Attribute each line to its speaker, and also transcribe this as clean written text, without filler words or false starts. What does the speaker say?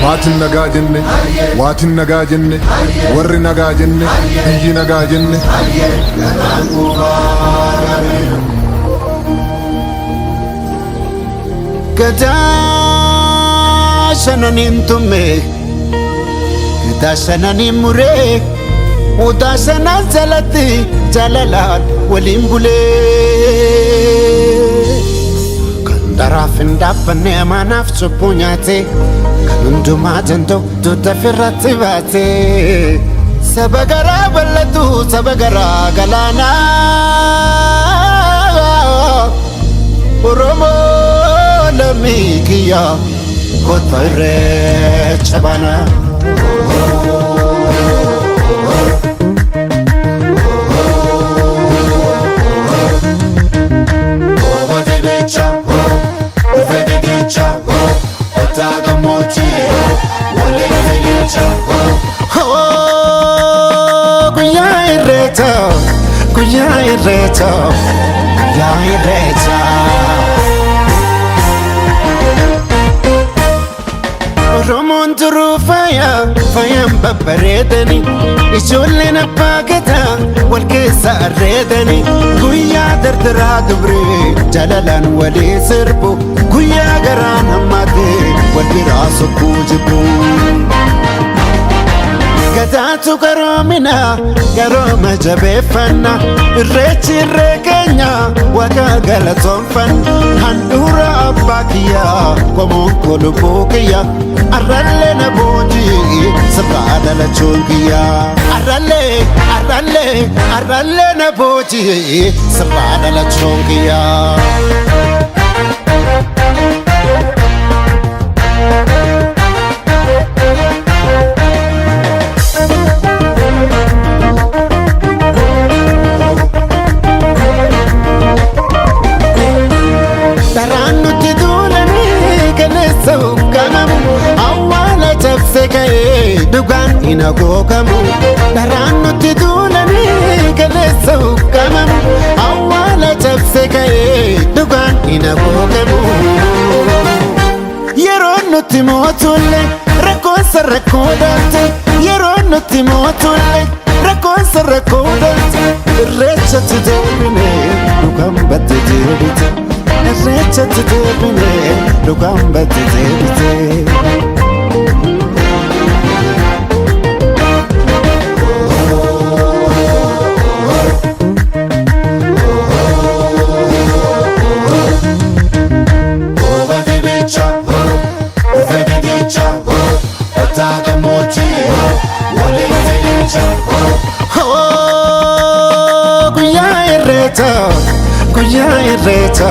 Speaker 1: Maatiin nagaa jenne, waatiin nagaa jenne, warri nagaa jenne, biyyi nagaa jenne.
Speaker 2: Gadaa shananiin tumme, gadaa shananiin muree, odaa shanaan jalatti jaalalaan waliin bulee. Kan daraaf hin dhaabbanne amaanaaf cubbuu nyaate. Hundumaa danda'u tuuta firratti baate saba garaa bal'atu saba garaa galaanaa Oromoo lammii kiyya kotba irreecha baanaa. Guyyaa irreecha Oromoon turuu faayaan babbareedani ijoolleen abbaa gadaa wal keessa arreedani guyyaa dardaraa dubree jaalalaan walii sirbu guyyaa garaan hammaatee wal biraa sokkuu jibbu. Gadaatu garoomina garooma jabeeffanna irreechi irree keenya waaqa galatoonfanna handhuura abbaa kiyyaa qomoon kolubbuu kiyya arrallee na boojii sirraa dhalachuun kiyyaa arrallee na boojii sirraa dhalachuun kiyyaa. Dhugaan hin agoogamu dharaan nuti duulanii kaleessa huqqamamu awwaala cabse ka'ee dhugaan hin agoogamu. Yeroo nuti mootullee rakkoonsa rakkoo dhalte yeroo nuti mootullee rakkoonsa rakkoo dhalte irreechatti deebine dhugaan batte deebite irreechatti deebine dhugaan batte deebite. Guyyaa irreecha